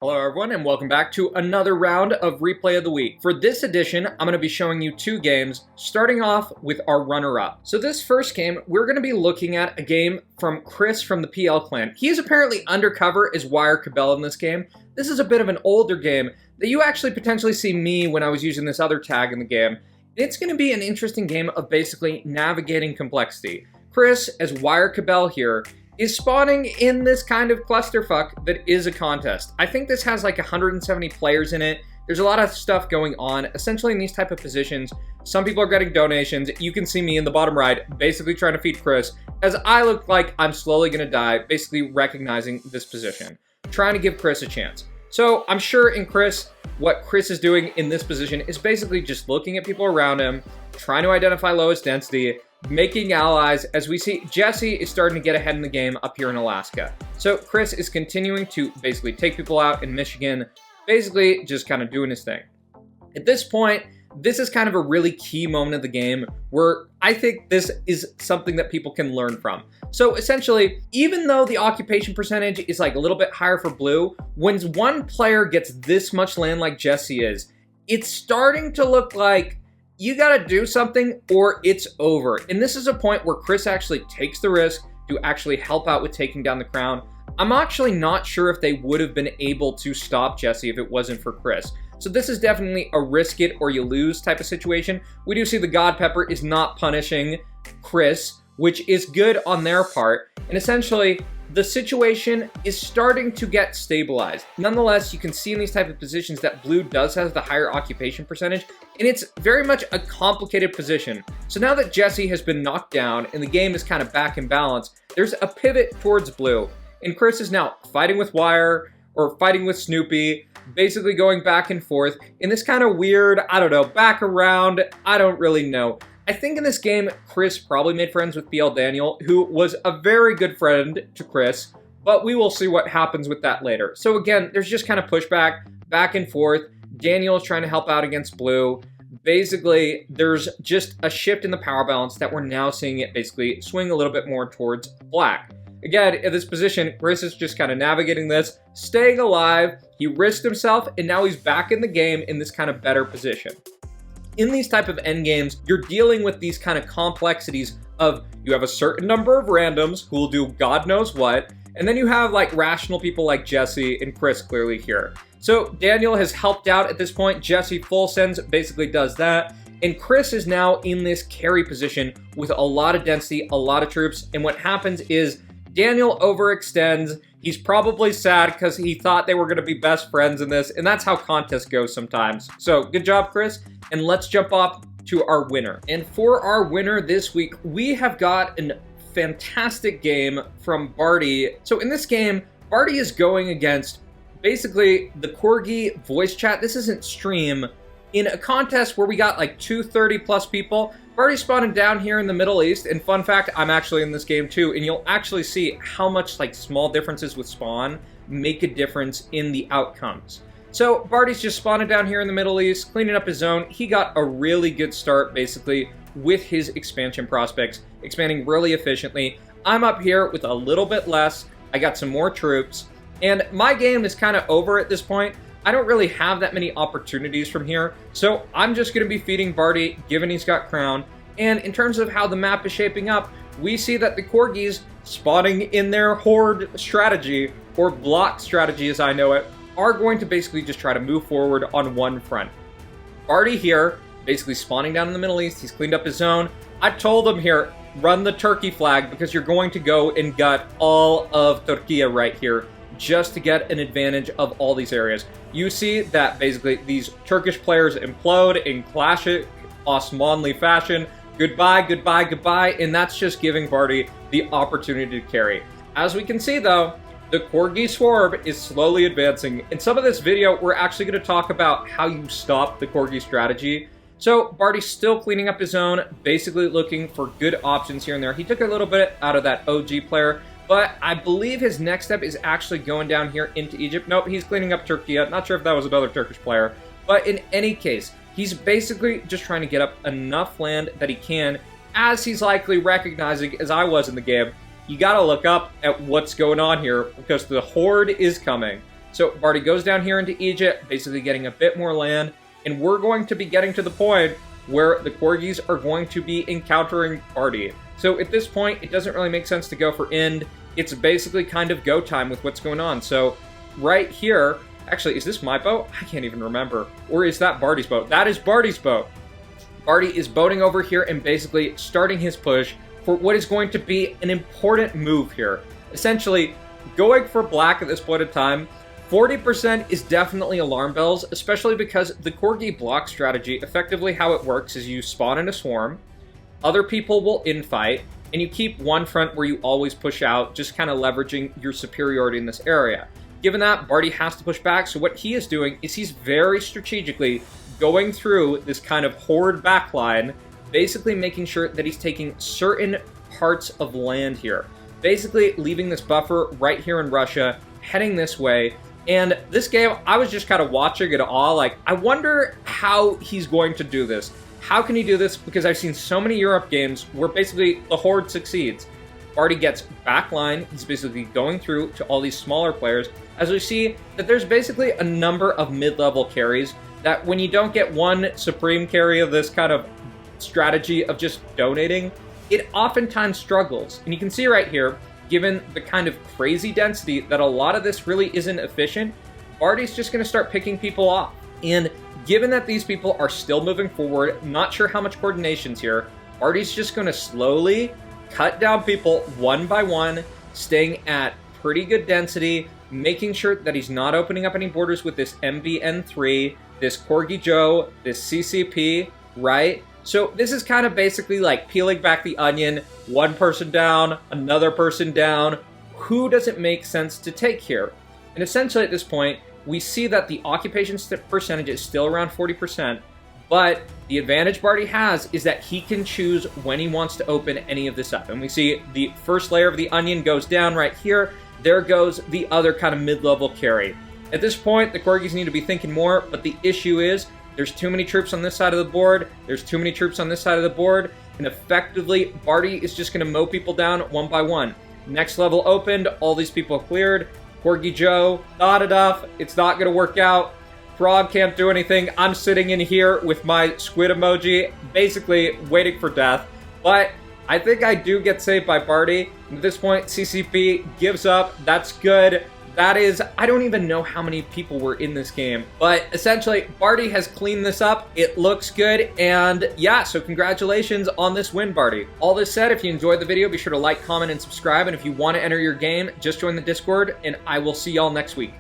Hello everyone and welcome back to another round of Replay of the Week. For this edition, I'm going to be showing you two games, starting off with our runner-up. So this first game, we're going to be looking at a game from Chris from the PL clan. He is apparently undercover as Wire Cabell in this game. This is a bit of an older game that you actually potentially see me when I was using this other tag in the game. It's going to be an interesting game of basically navigating complexity. Chris, as Wire Cabell here, is spawning in this kind of clusterfuck that is a contest. I think this has like 170 players in it. There's a lot of stuff going on. Essentially in these type of positions, some people are getting donations. You can see me in the bottom right, basically trying to feed Chris, as I look like I'm slowly gonna die, basically recognizing this position, trying to give Chris a chance. So I'm sure in Chris, what Chris is doing in this position is basically just looking at people around him, trying to identify lowest density, making allies, as we see Jesse is starting to get ahead in the game up here in Alaska. So Chris is continuing to basically take people out in Michigan, basically just kind of doing his thing. At this point, this is kind of a really key moment of the game where I think this is something that people can learn from. So essentially, even though the occupation percentage is like a little bit higher for blue, when one player gets this much land like Jesse is, it's starting to look like you gotta do something or it's over. And this is a point where Chris actually takes the risk to actually help out with taking down the crown. I'm actually not sure if they would have been able to stop Jesse if it wasn't for Chris. So this is definitely a risk it or you lose type of situation. We do see the God Pepper is not punishing Chris, which is good on their part. And essentially, the situation is starting to get stabilized. Nonetheless, you can see in these type of positions that blue does have the higher occupation percentage, and it's very much a complicated position. So now that Jesse has been knocked down and the game is kind of back in balance, there's a pivot towards blue. And Chris is now fighting with Wire or fighting with Snoopy, basically going back and forth in this kind of weird, I don't know, back around, I don't really know. I think in this game, Chris probably made friends with PL Daniel, who was a very good friend to Chris, but we will see what happens with that later. So again, there's just kind of pushback, back and forth. Daniel is trying to help out against blue. Basically, there's just a shift in the power balance that we're now seeing it basically swing a little bit more towards black. Again, in this position, Chris is just kind of navigating this, staying alive. He risked himself, and now he's back in the game in this kind of better position. In these type of endgames, you're dealing with these kind of complexities of you have a certain number of randoms who will do God knows what, and then you have like rational people like Jesse and Chris clearly here. So Daniel has helped out at this point. Jesse full sends basically does that. And Chris is now in this carry position with a lot of density, a lot of troops. And what happens is Daniel overextends. He's probably sad because he thought they were going to be best friends in this. And that's how contests go sometimes. So good job, Chris. And let's jump off to our winner. And for our winner this week, we have got a fantastic game from Barty. So in this game, Barty is going against basically the Corgi voice chat. This isn't stream. In a contest where we got like 230 plus people, Barty spawning down here in the Middle East. And fun fact, I'm actually in this game too. And you'll actually see how much like small differences with spawn make a difference in the outcomes. So Barty's just spawning down here in the Middle East, cleaning up his zone. He got a really good start basically with his expansion prospects, expanding really efficiently. I'm up here with a little bit less. I got some more troops, and my game is kind of over at this point. I don't really have that many opportunities from here, so I'm just going to be feeding Barty, given he's got crown. And in terms of how the map is shaping up, we see that the Corgis spawning in their horde strategy, or block strategy as I know it, are going to basically just try to move forward on one front. Barty here, basically spawning down in the Middle East. He's cleaned up his zone. I told him here, run the Turkey flag because you're going to go and gut all of Turkey right here just to get an advantage of all these areas. You see that basically these Turkish players implode in classic Osmanli fashion. Goodbye, goodbye, goodbye, and that's just giving Barty the opportunity to carry. As we can see though, the Corgi Swarm is slowly advancing. In some of this video, we're actually going to talk about how you stop the Corgi strategy. So Barty's still cleaning up his zone, basically looking for good options here and there. He took a little bit out of that OG player, but I believe his next step is actually going down here into Egypt. Nope, he's cleaning up Turkey. Not sure if that was another Turkish player. But in any case, he's basically just trying to get up enough land that he can, as he's likely recognizing, as I was in the game, you gotta look up at what's going on here because the horde is coming. So Barty goes down here into Egypt, basically getting a bit more land, and we're going to be getting to the point where the Corgis are going to be encountering Barty. So at this point, it doesn't really make sense to go for Ind. It's basically kind of go time with what's going on. So right here, actually, is this my boat? I can't even remember. Or is that Barty's boat? That is Barty's boat. Barty is boating over here and basically starting his push for what is going to be an important move here. Essentially, going for black at this point in time, 40% is definitely alarm bells, especially because the Corgi block strategy, effectively how it works is you spawn in a swarm, other people will infight, and you keep one front where you always push out, just kind of leveraging your superiority in this area. Given that, Barty has to push back, so what he is doing is he's very strategically going through this kind of horde backline, basically making sure that he's taking certain parts of land here. Basically leaving this buffer right here in Russia, heading this way. And this game, I was just kind of watching it all, like, I wonder how he's going to do this. How can he do this? Because I've seen so many Europe games where basically the horde succeeds. Barty gets backline, he's basically going through to all these smaller players, as we see that there's basically a number of mid-level carries that when you don't get one supreme carry of this kind of strategy of just donating, it oftentimes struggles. And you can see right here, given the kind of crazy density that a lot of this really isn't efficient, Barty's just going to start picking people off. And given that these people are still moving forward, not sure how much coordination's here, Barty's just going to slowly cut down people one by one, staying at pretty good density, making sure that he's not opening up any borders with this MBN3, this Corgi Joe, this CCP, right? So this is kind of basically like peeling back the onion, one person down, another person down. Who does it make sense to take here? And essentially at this point, we see that the occupation percentage is still around 40%, but the advantage Barty has is that he can choose when he wants to open any of this up. And we see the first layer of the onion goes down right here. There goes the other kind of mid-level carry. At this point, the Corgis need to be thinking more, but the issue is there's too many troops on this side of the board, there's too many troops on this side of the board, and effectively, Barty is just going to mow people down one by one. Next level opened, all these people cleared. Corgi Joe, not enough, it's not going to work out. Frog can't do anything. I'm sitting in here with my squid emoji, basically waiting for death. But I think I do get saved by Barty. At this point, CCP gives up. That's good. That is, I don't even know how many people were in this game, but essentially Barty has cleaned this up. It looks good, and yeah, so congratulations on this win, Barty. All this said, if you enjoyed the video, be sure to like, comment, and subscribe, and if you want to enter your game, just join the Discord, and I will see y'all next week.